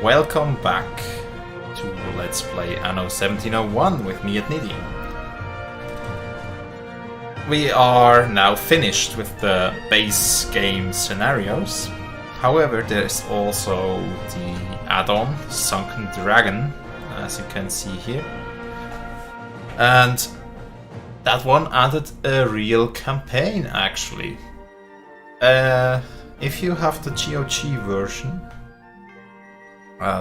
Welcome back to Let's Play Anno 1701 with me, Adnidi. We are now finished with the base game scenarios. However, there's also the add-on, Sunken Dragon, as you can see here. And that one added a real campaign, actually. If you have the GOG version,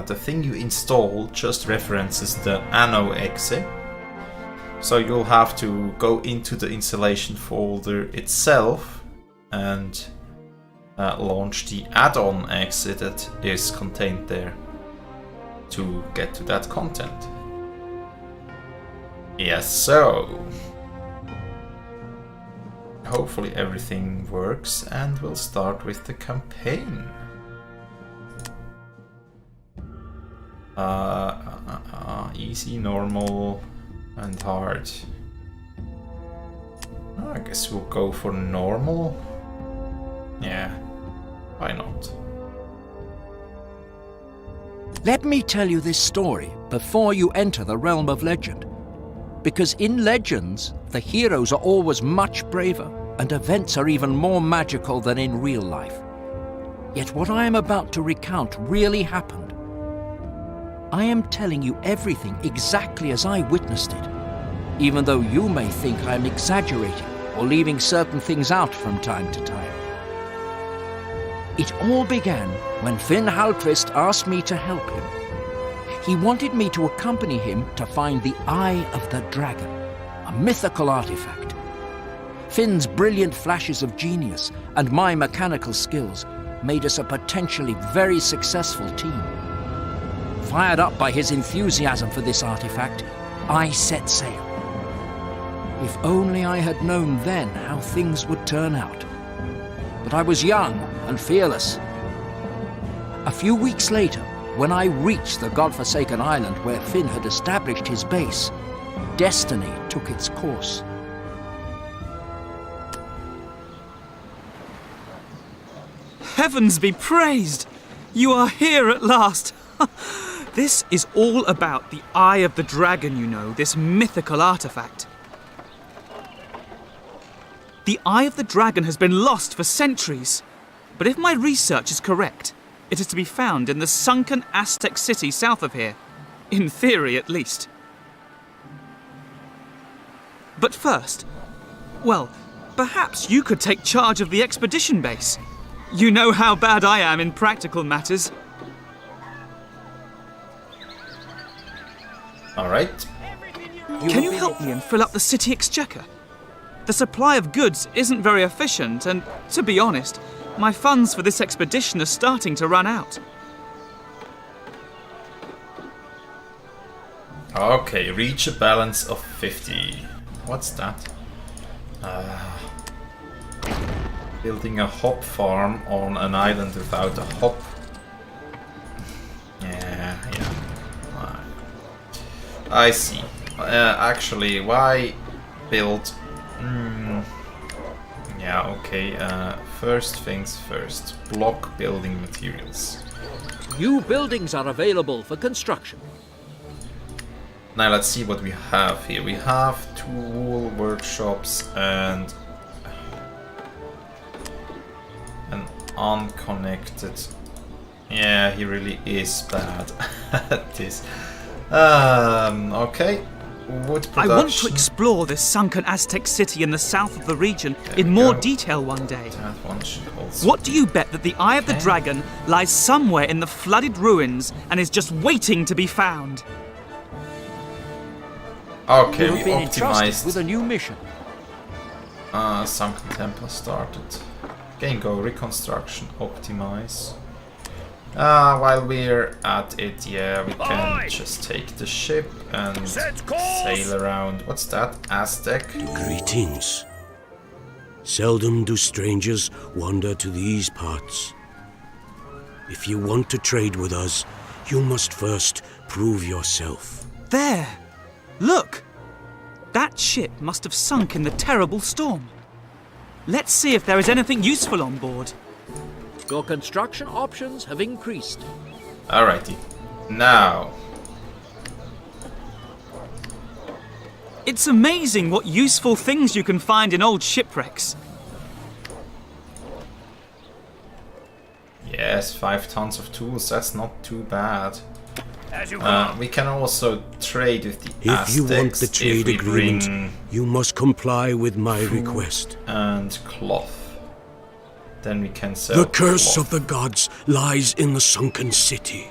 the thing you install just references the Anno exe. So you'll have to go into the installation folder itself and launch the add-on exe that is contained there to get to that content. Yes, so hopefully everything works, and we'll start with the campaign. Easy, normal, and hard. I guess we'll go for normal. Yeah, why not? Let me tell you this story before you enter the realm of legend. Because in legends, the heroes are always much braver, and events are even more magical than in real life. Yet what I am about to recount really happened. I am telling you everything exactly as I witnessed it, even though you may think I am exaggerating or leaving certain things out from time to time. It all began when Finn Halquist asked me to help him. He wanted me to accompany him to find the Eye of the Dragon, a mythical artifact. Finn's brilliant flashes of genius and my mechanical skills made us a potentially very successful team. Fired up by his enthusiasm for this artifact, I set sail. If only I had known then how things would turn out. But I was young and fearless. A few weeks later, when I reached the godforsaken island where Finn had established his base, destiny took its course. Heavens be praised! You are here at last! This is all about the Eye of the Dragon, you know, this mythical artifact. The Eye of the Dragon has been lost for centuries. But if my research is correct, it is to be found in the sunken Aztec city south of here. In theory, at least. But first, well, perhaps you could take charge of the expedition base. You know how bad I am in practical matters. Alright. Can you help me and fill up the city exchequer? The supply of goods isn't very efficient, and to be honest, my funds for this expedition are starting to run out. Okay, reach a balance of 50. What's that? Building a hop farm on an island without a hop. Yeah. I see. Actually, why build? Yeah, okay. First things first. Block building materials. New buildings are available for construction. Now let's see what we have here. We have tool workshops and an unconnected. Yeah, he really is bad at this. Okay. Wood production. I want to explore this sunken Aztec city in the south of the region in more detail one day. That one should also. What do you bet that the Eye of the Dragon lies somewhere in the flooded ruins and is just waiting to be found? Okay, we You've been entrusted optimized. with a new mission. Sunken temple started. Game go reconstruction, optimize. While we're at it, yeah, we can just take the ship and sail around. What's that? Aztec? Greetings. Seldom do strangers wander to these parts. If you want to trade with us, you must first prove yourself. There! Look! That ship must have sunk in the terrible storm. Let's see if there is anything useful on board. Your construction options have increased. Alrighty. Now. It's amazing what useful things you can find in old shipwrecks. Yes, 5 tons of tools, that's not too bad. We can also trade with the Aztecs If you want the trade if we agreement, bring you must comply with my request. and cloth. Then we can sell The curse cloth. of the gods lies in the sunken city.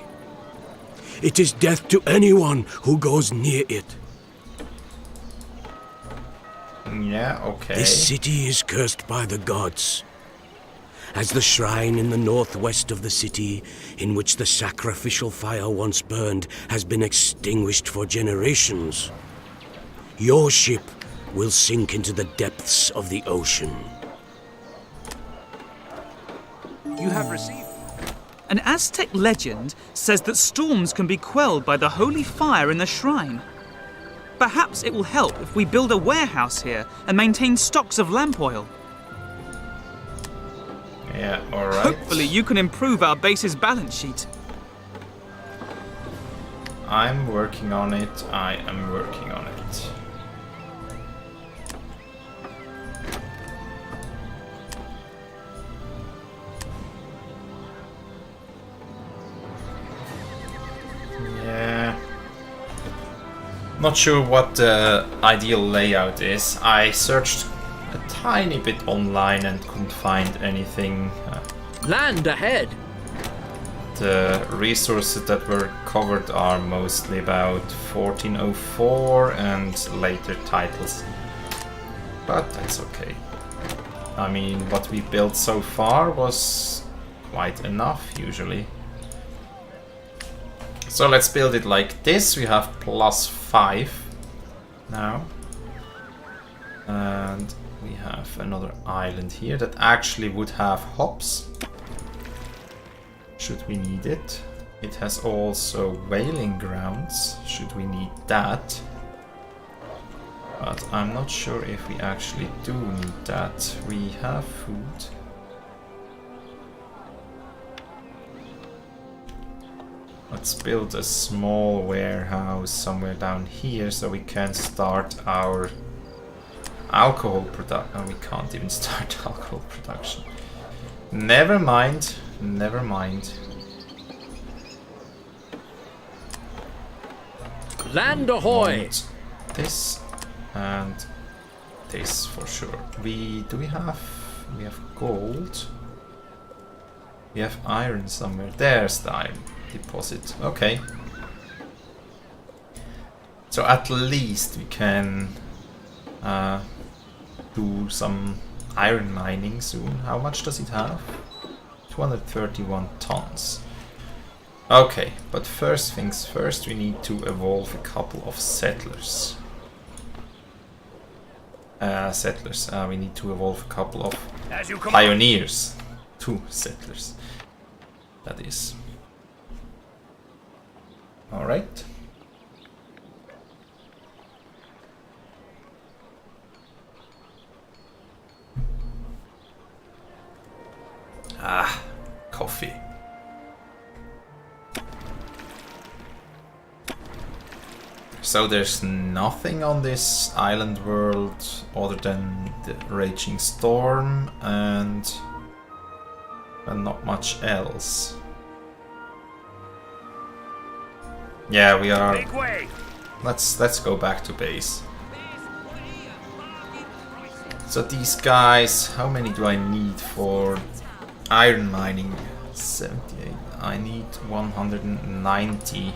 It is death to anyone who goes near it. Yeah, okay. This city is cursed by the gods. As the shrine in the northwest of the city, in which the sacrificial fire once burned, has been extinguished for generations, your ship will sink into the depths of the ocean. You have received. An Aztec legend says that storms can be quelled by the holy fire in the shrine. Perhaps it will help if we build a warehouse here and maintain stocks of lamp oil. Yeah, alright. Hopefully you can improve our base's balance sheet. I'm working on it. I am working on it. Yeah. Not sure what the ideal layout is. I searched a tiny bit online and couldn't find anything. Land ahead. The resources that were covered are mostly about 1404 and later titles. But that's okay. I mean, what we built so far was quite enough, usually. So let's build it like this. We have +5 now. And we have another island here that actually would have hops. Should we need it. It has also whaling grounds, should we need that. But I'm not sure if we actually do need that. We have food. Let's build a small warehouse somewhere down here so we can start our alcohol production. Oh, we can't even start alcohol production. Never mind. Never mind. Land ahoy! Want this and this for sure. We have gold. We have iron somewhere. There's the iron deposit. Okay. So at least we can do some iron mining soon. How much does it have? 231 tons. Okay, but first things first, we need to evolve a couple of settlers. We need to evolve a couple of pioneers. 2 settlers. That is. Alright. Ah, coffee. So there's nothing on this island world other than the raging storm and not much else. Yeah, we are. Let's go back to base. So these guys, how many do I need for iron mining? 78. I need 190.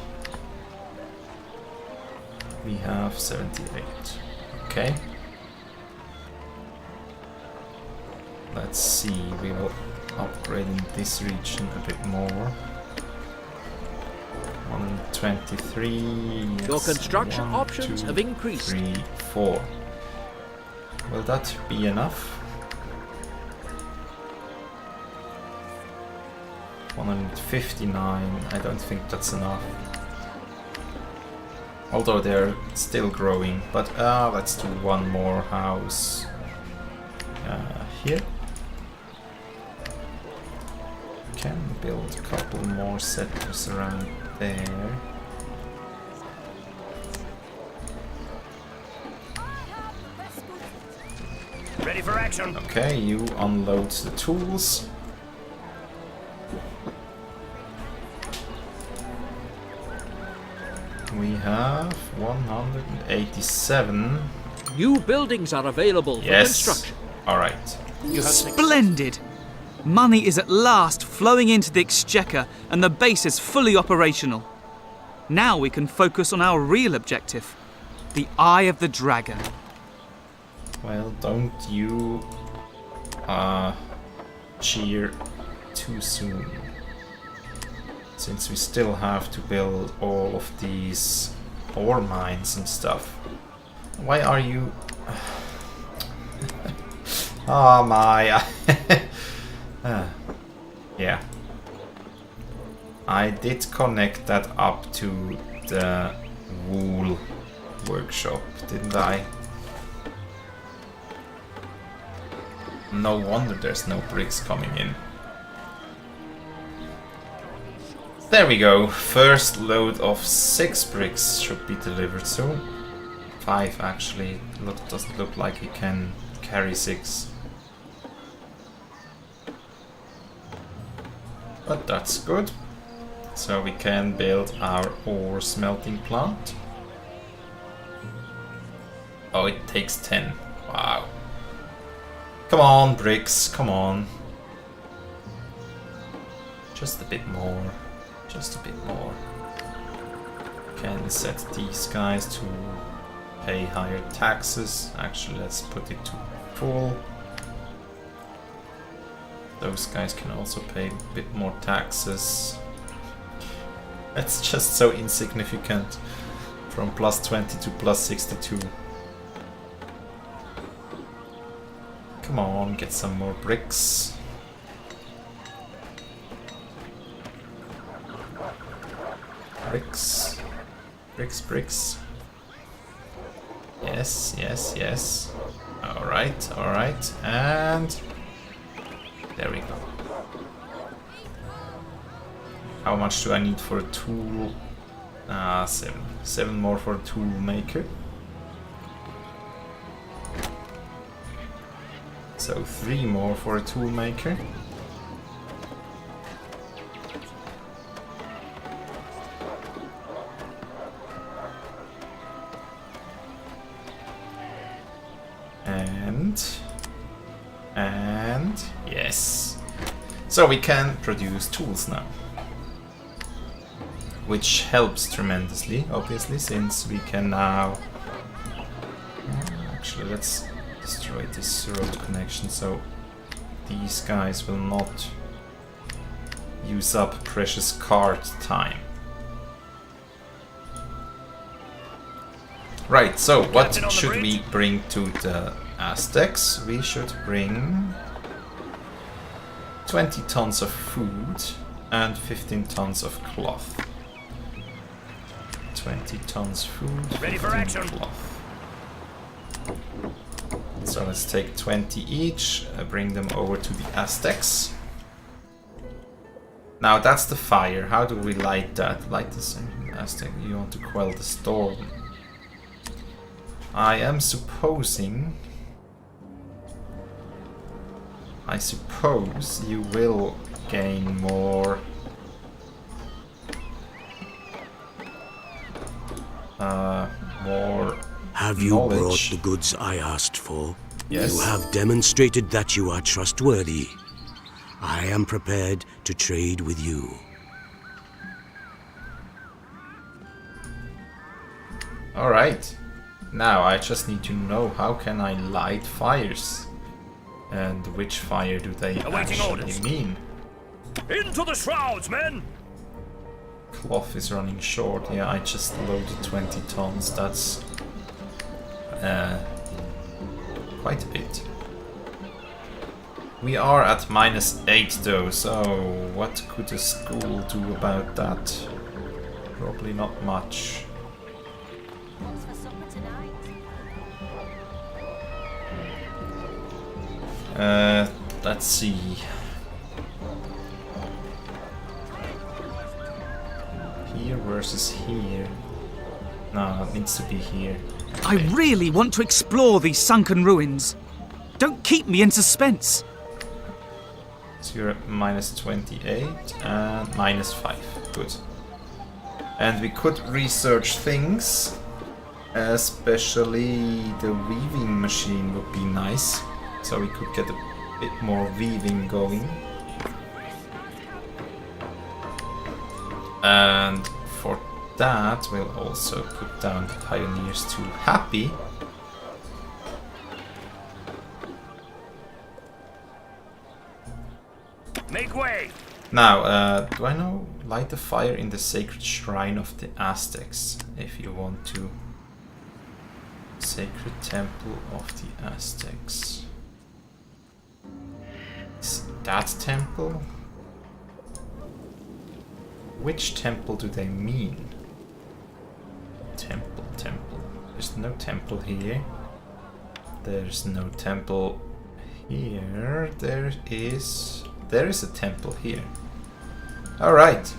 We have 78. Okay. Let's see, we will upgrade in this region a bit more. 123. Your Yes. construction 1, options 2, have increased. 3, 4. Will that be enough? 159. I don't think that's enough. Although they're still growing, but let's do one more house here. Can build a couple more settlers around there. Ready for action. Okay, you unload the tools. We have 187. New buildings are available for construction. Alright. Splendid! Money is at last flowing into the exchequer and the base is fully operational. Now we can focus on our real objective, the Eye of the Dragon. Well, don't you cheer too soon. Since we still have to build all of these ore mines and stuff. Why are you... Oh my... Yeah. I did connect that up to the wool workshop, didn't I? No wonder there's no bricks coming in. There we go. First load of 6 bricks should be delivered soon. 5 actually. Doesn't look like it can carry 6. But that's good. So we can build our ore smelting plant. Oh, it takes 10. Wow. Come on, bricks, come on. Just a bit more. Just a bit more. Can set these guys to pay higher taxes. Actually, let's put it to full. Those guys can also pay a bit more taxes. That's just so insignificant. From plus 20 to plus 62. Come on, get some more bricks. Bricks. Bricks, bricks. Yes, yes, yes. Alright, alright. And... there we go. How much do I need for a tool? 7. 7 more for a tool maker. So 3 more for a tool maker. And yes. So we can produce tools now. Which helps tremendously, obviously, since we can now... Actually, let's destroy this road connection so these guys will not use up precious cart time. Right, so what should we bring to the Aztecs? We should bring 20 tons of food and 15 tons of cloth. 20 tons food, 15 cloth. So let's take 20 each, bring them over to the Aztecs. Now that's the fire. How do we light that? Light this Aztec. You want to quell the storm. I am supposing... I suppose you will gain more... more Have you knowledge. brought the goods I asked for? Yes. You have demonstrated that you are trustworthy. I am prepared to trade with you. Alright. Now I just need to know how can I light fires? And which fire do they actually mean? Into the shrouds, men! Cloth is running short. Yeah, I just loaded 20 tons. That's quite a bit. We are at -8 though, so what could a school do about that? Probably not much. What's for supper tonight? Let's see. here versus here. No, it needs to be here. I really want to explore these sunken ruins. Don't keep me in suspense. So you're at -28 and -5. Good. And we could research things. Especially the weaving machine would be nice. So we could get a bit more weaving going. And for that we'll also put down the pioneers to happy. Make way! Now, do I know light a fire in the sacred shrine of the Aztecs? If you want to. Sacred temple of the Aztecs. Is that temple? Which temple do they mean? Temple. There's no temple here. There's no temple here. There is a temple here. Alright.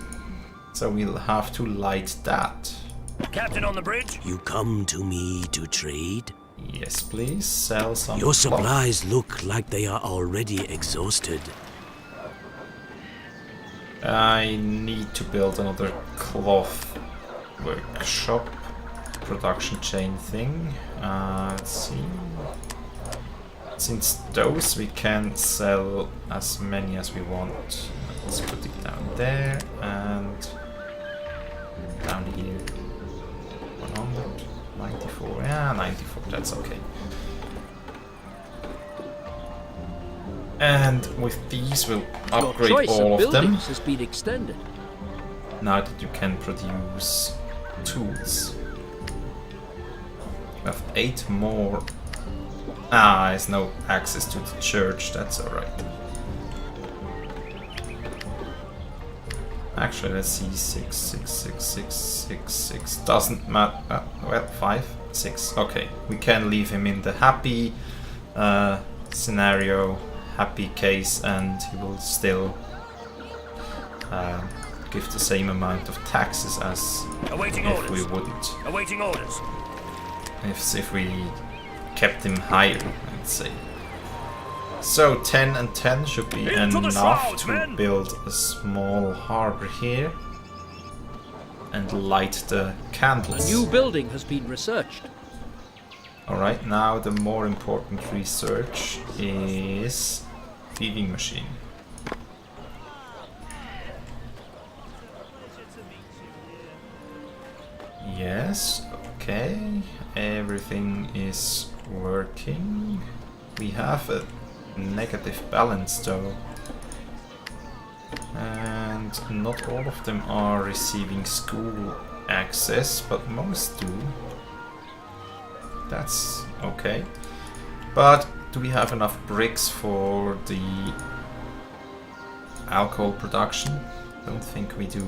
So we'll have to light that. Captain on the bridge? You come to me to trade? Yes, please. Sell some Your cloth. supplies look like they are already exhausted. I need to build another cloth workshop. Production chain thing. Let's see. Since those we can sell as many as we want. Let's put it down there and down here. 194, yeah, 94, that's okay. And with these we'll upgrade Your choice all of of them. buildings has been extended. Now that you can produce tools. We have 8 more. There's no access to the church, that's alright. Actually, let's see, 6, 6, 6, 6, 6, 6, doesn't matter, well, 5, 6, okay. We can leave him in the happy scenario, happy case, and he will still give the same amount of taxes as Awaiting if orders. we wouldn't. Awaiting orders. If we kept him higher, I'd say. So 10 and 10 should be Into the enough shrouds, to men! build a small harbor here and light the A candles. new building has been researched. Alright, now the more important research is weaving machine. Yes, okay, everything is working. We have a negative balance though, and not all of them are receiving school access, but most do. That's okay. But do we have enough bricks for the alcohol production? Don't think we do.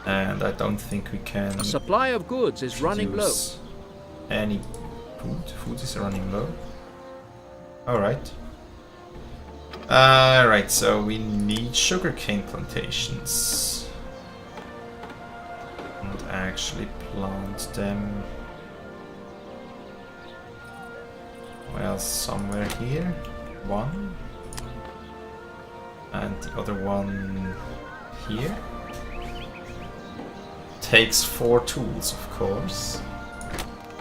And I don't think we can A supply of goods is running low. produce any food. Food is running low. Alright. Alright, so we need sugarcane plantations. And actually plant them. Well, somewhere here. One. And the other one here. Takes 4 tools, of course.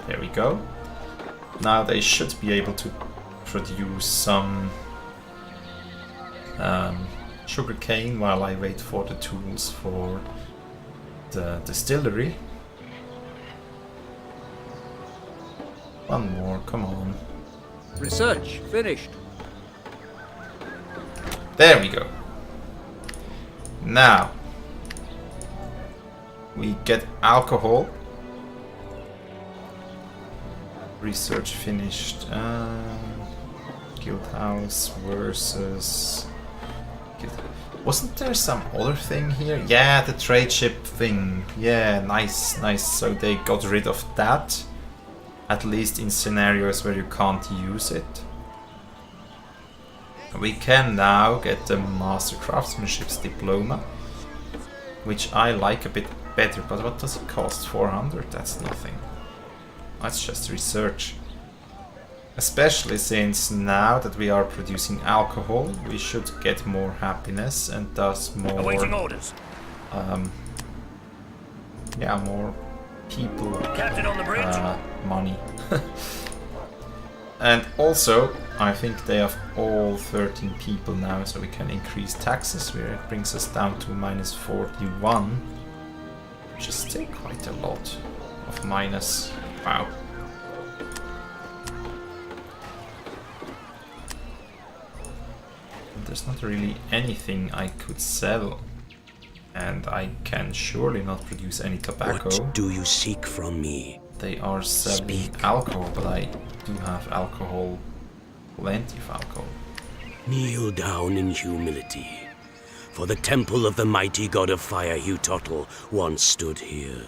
There we go. Now they should be able to produce some sugarcane while I wait for the tools for the distillery. One more, come on. Research finished. There we go. Now we get alcohol. Research finished. Guildhouse versus Guild. Wasn't there some other thing here? Yeah, the trade ship thing. Yeah, nice, nice. So they got rid of that. At least in scenarios where you can't use it. We can now get the Master Craftsmanship's diploma. which I like a bit better. But what does it cost? 400? That's nothing. Let's just research. Especially since now that we are producing alcohol, we should get more happiness and thus more... Awaiting orders. Yeah, more people... Captain on the bridge. Money. And also, I think they have all 13 people now, so we can increase taxes, where it brings us down to minus 41. Which is still quite a lot of minus. Wow. There's not really anything I could sell. And I can surely not produce any tobacco. What do you seek from me? They are selling Speak. alcohol, but I do have alcohol, plenty of alcohol. Kneel down in humility, for the temple of the mighty god of fire Hutotl once stood here.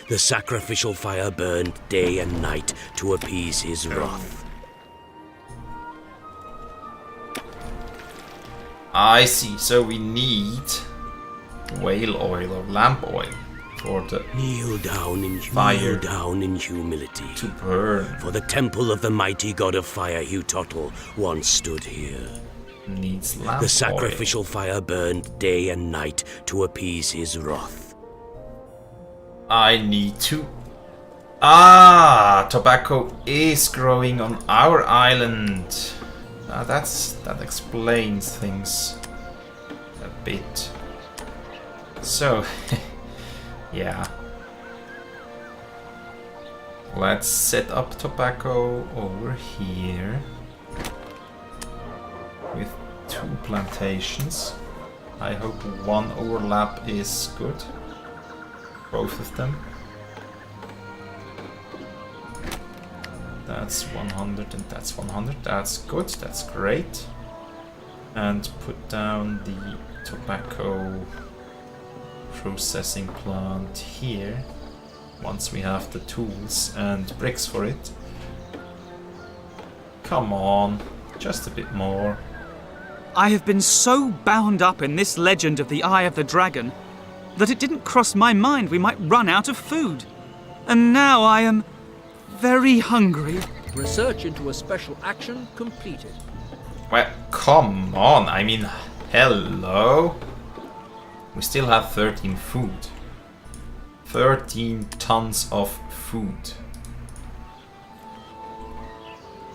The sacrificial fire burned day and night to appease his wrath. I see, so we need whale oil or lamp oil for the Kneel down Fire. in humility, to burn. for the temple of the mighty god of fire Hutotl once stood here. Needs lamp The oil. sacrificial fire burned day and night to appease his wrath. I need to... Ah, tobacco is growing on our island. That explains things a bit. So, yeah. Let's set up tobacco over here with 2 plantations. I hope one overlap is good. Both of them. That's 100 and that's 100. That's good, that's great. And put down the tobacco processing plant here. Once we have the tools and bricks for it. Come on, just a bit more. I have been so bound up in this legend of the Eye of the Dragon that it didn't cross my mind we might run out of food. And now I am very hungry. Research into a special action completed. Well, come on, I mean, hello? We still have 13 food. 13 tons of food.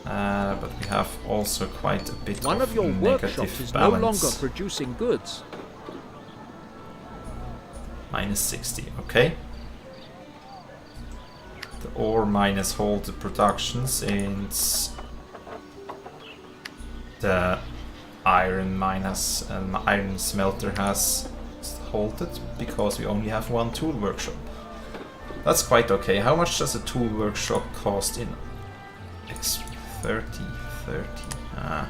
But we have also quite a bit One of your negative workshops is balance. no longer producing goods. Minus 60, okay. The ore minus hold the production since the iron minus iron smelter has halted because we only have 1 tool workshop. That's quite okay. How much does a tool workshop cost in X 30? Ah.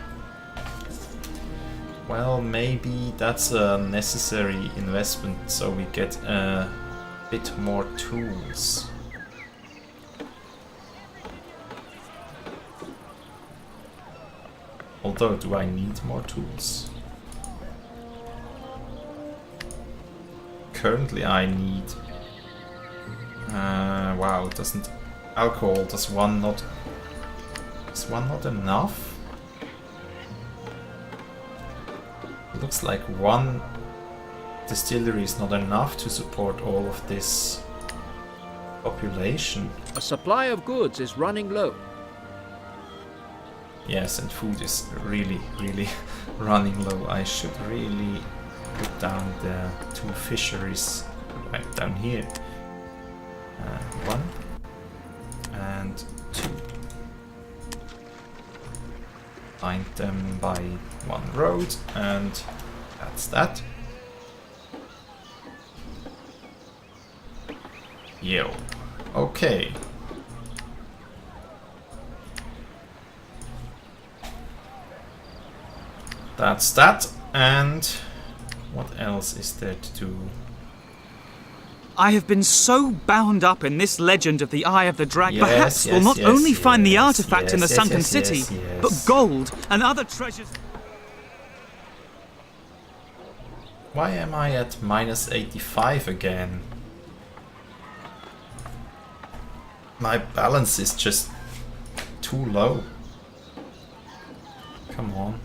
Well, maybe that's a necessary investment so we get a bit more tools. Although, do I need more tools? Currently I need... wow, doesn't... Alcohol, does one not... Is one not enough? Looks like 1 distillery is not enough to support all of this population. A supply of goods is running low. Yes, and food is really, really running low. I should really put down the 2 fisheries right down here. 1 and 2. Bind them by 1 road, and that's that. Yo. Okay. That's that, and what else is there to do? I have been so bound up in this legend of the Eye of the Dragon. Yes, Perhaps yes, we'll not yes, only find the yes, artifact in the yes, sunken yes, city, yes, yes. but gold and other treasures. Why am I at minus 85 again? My balance is just too low. Come on.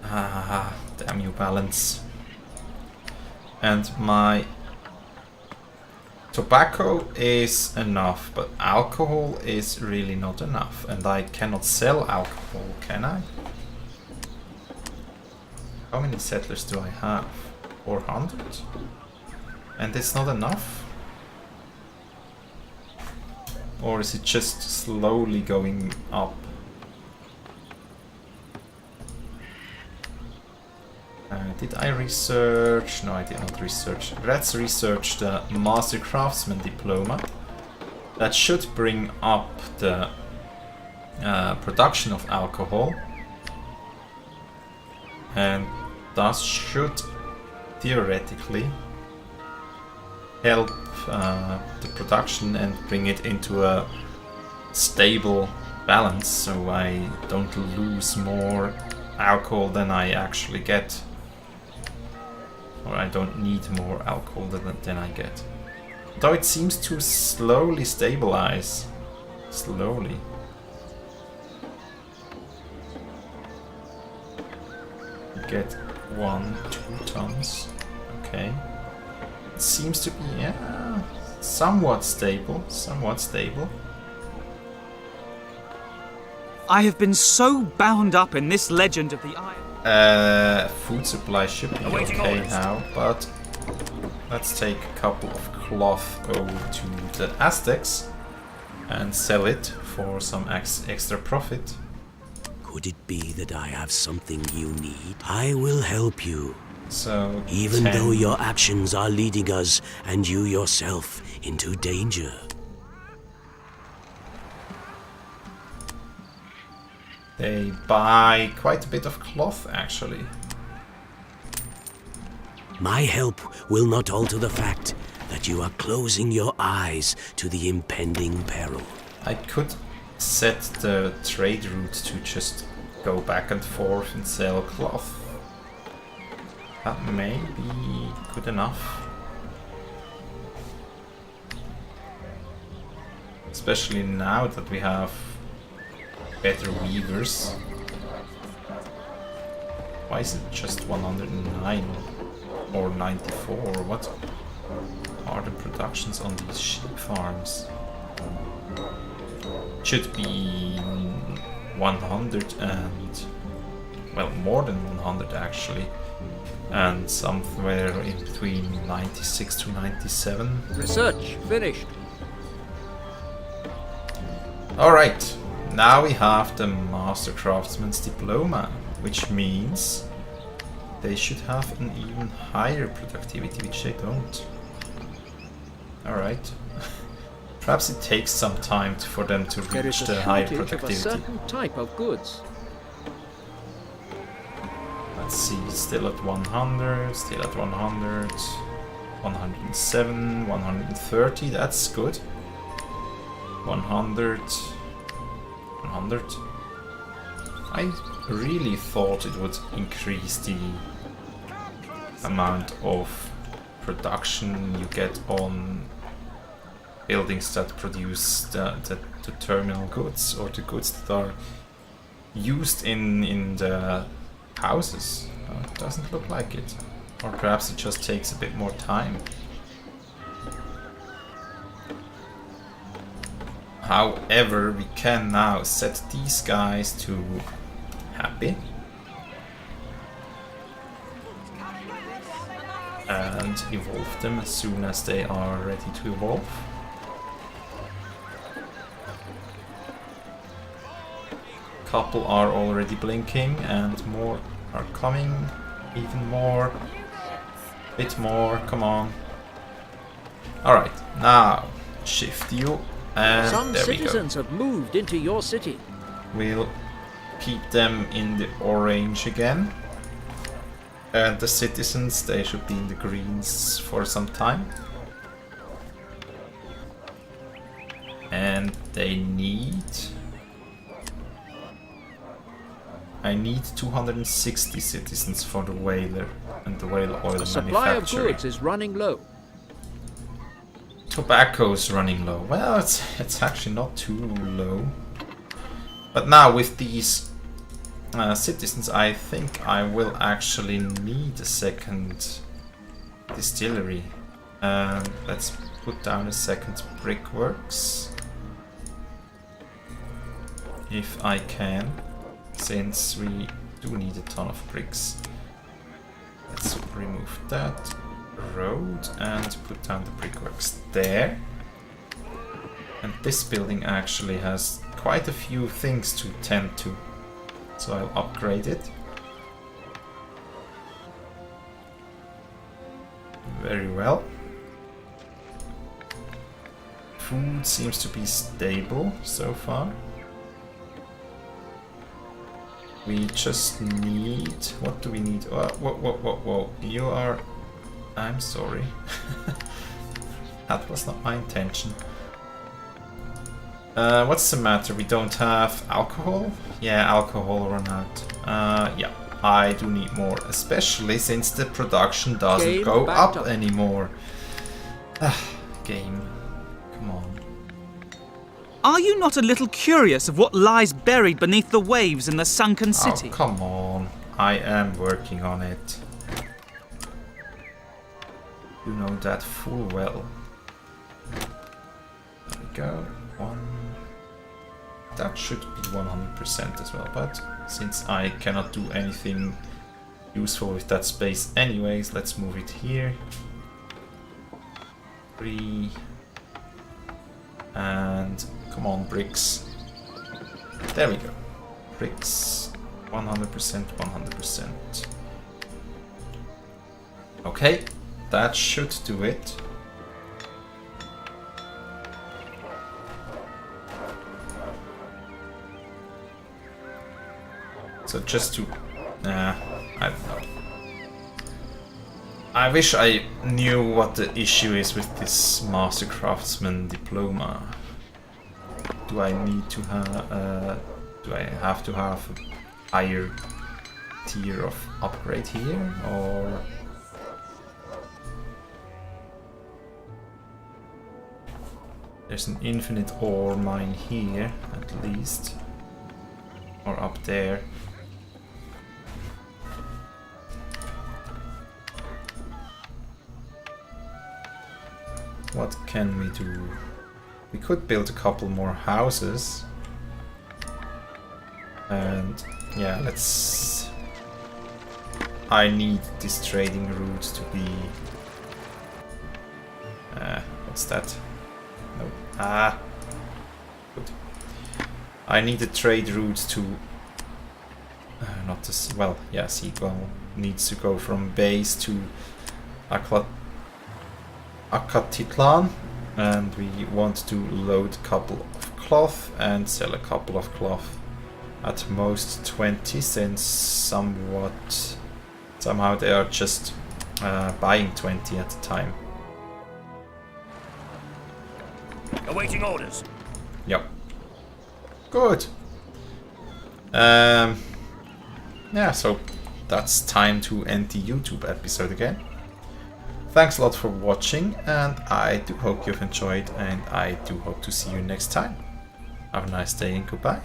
Ah, damn you, balance. And my tobacco is enough, but alcohol is really not enough. And I cannot sell alcohol, can I? How many settlers do I have? 400? And it's not enough? Or is it just slowly going up? Did I research? No, I did not research. Let's research the Master Craftsman diploma. That should bring up the production of alcohol. And thus should theoretically help the production and bring it into a stable balance, so I don't lose more alcohol than I actually get. Or I don't need more alcohol than I get. Though it seems to slowly stabilize. Slowly. Get 1-2 tons. Okay. It seems to be, yeah, somewhat stable. Somewhat stable. I have been so bound up in this legend of the Isle. Food supply should be Awaiting okay orders. now, but let's take a couple of cloth over to the Aztecs and sell it for some extra profit. Could it be that I have something you need? I will help you. So Even 10. though your actions are leading us and you yourself into danger. They buy quite a bit of cloth, actually. My help will not alter the fact that you are closing your eyes to the impending peril. I could set the trade route to just go back and forth and sell cloth. That may be good enough. Especially now that we have better weavers. Why is it just 109 or 94? What are the productions on these sheep farms? Should be 100 and, well, more than 100 actually, and somewhere in between 96 to 97. Research finished. Alright, now we have the Master Craftsman's diploma, which means they should have an even higher productivity, which they don't. Alright. Perhaps it takes some time for them to There reach is a the higher shortage of a productivity. certain type of goods. Let's see, still at 100, still at 100, 107, 130, that's good. 100, 100. I really thought it would increase the amount of production you get on buildings that produce the terminal goods, or the goods that are used in the houses. It doesn't look like it. Or perhaps it just takes a bit more time. However, we can now set these guys to happy. And evolve them as soon as they are ready to evolve. Couple are already blinking and more are coming. Even more. Bit more, come on. Alright, now shift you. And Some there we go. citizens have moved into your city. We'll keep them in the orange again. And the citizens, they should be in the greens for some time. And they need I need 260 citizens for the whaler and the whale oil The supply of manufacturing. goods is running low. Tobacco's running low. Well, it's actually not too low. But now with these citizens, I think I will actually need a second distillery. Let's put down a second brickworks. If I can, since we do need a ton of bricks. Let's remove that road and put down the brickworks there. And this building actually has quite a few things to tend to, so I'll upgrade it. Very well. Food seems to be stable so far. We just need... what do we need? Whoa. You are... I'm sorry. That was not my intention. What's the matter? We don't have alcohol? Yeah, alcohol run out. Yeah, I do need more, especially since the production doesn't Game go backed up up. anymore. Game, come on. Are you not a little curious of what lies buried beneath the waves in the sunken city? Oh, come on. I am working on it. You know that full well. There we go. That should be 100% as well, but since I cannot do anything useful with that space anyways, let's move it here. 3. And come on, bricks. There we go. Bricks. 100%, 100%. Okay, that should do it. So just to... I don't know. I wish I knew what the issue is with this Master Craftsman diploma. Do I need to have... do I have to have a higher tier of upgrade here, or... There's an infinite ore mine here, at least. Or up there. What can we do? We could build a couple more houses. And yeah, let's... I need this trading route to be... what's that? No. Good. I need a trade route to... not this... Well, yeah, Sequel needs to go from base to Akatitlan, and we want to load a couple of cloth and sell a couple of cloth. At most 20, since somehow they are just buying 20 at a time. Awaiting orders. Yep. Good. Yeah, so that's time to end the YouTube episode again. Thanks a lot for watching, and I do hope you've enjoyed, and I do hope to see you next time. Have a nice day and goodbye.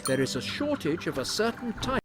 There is a shortage of a certain type.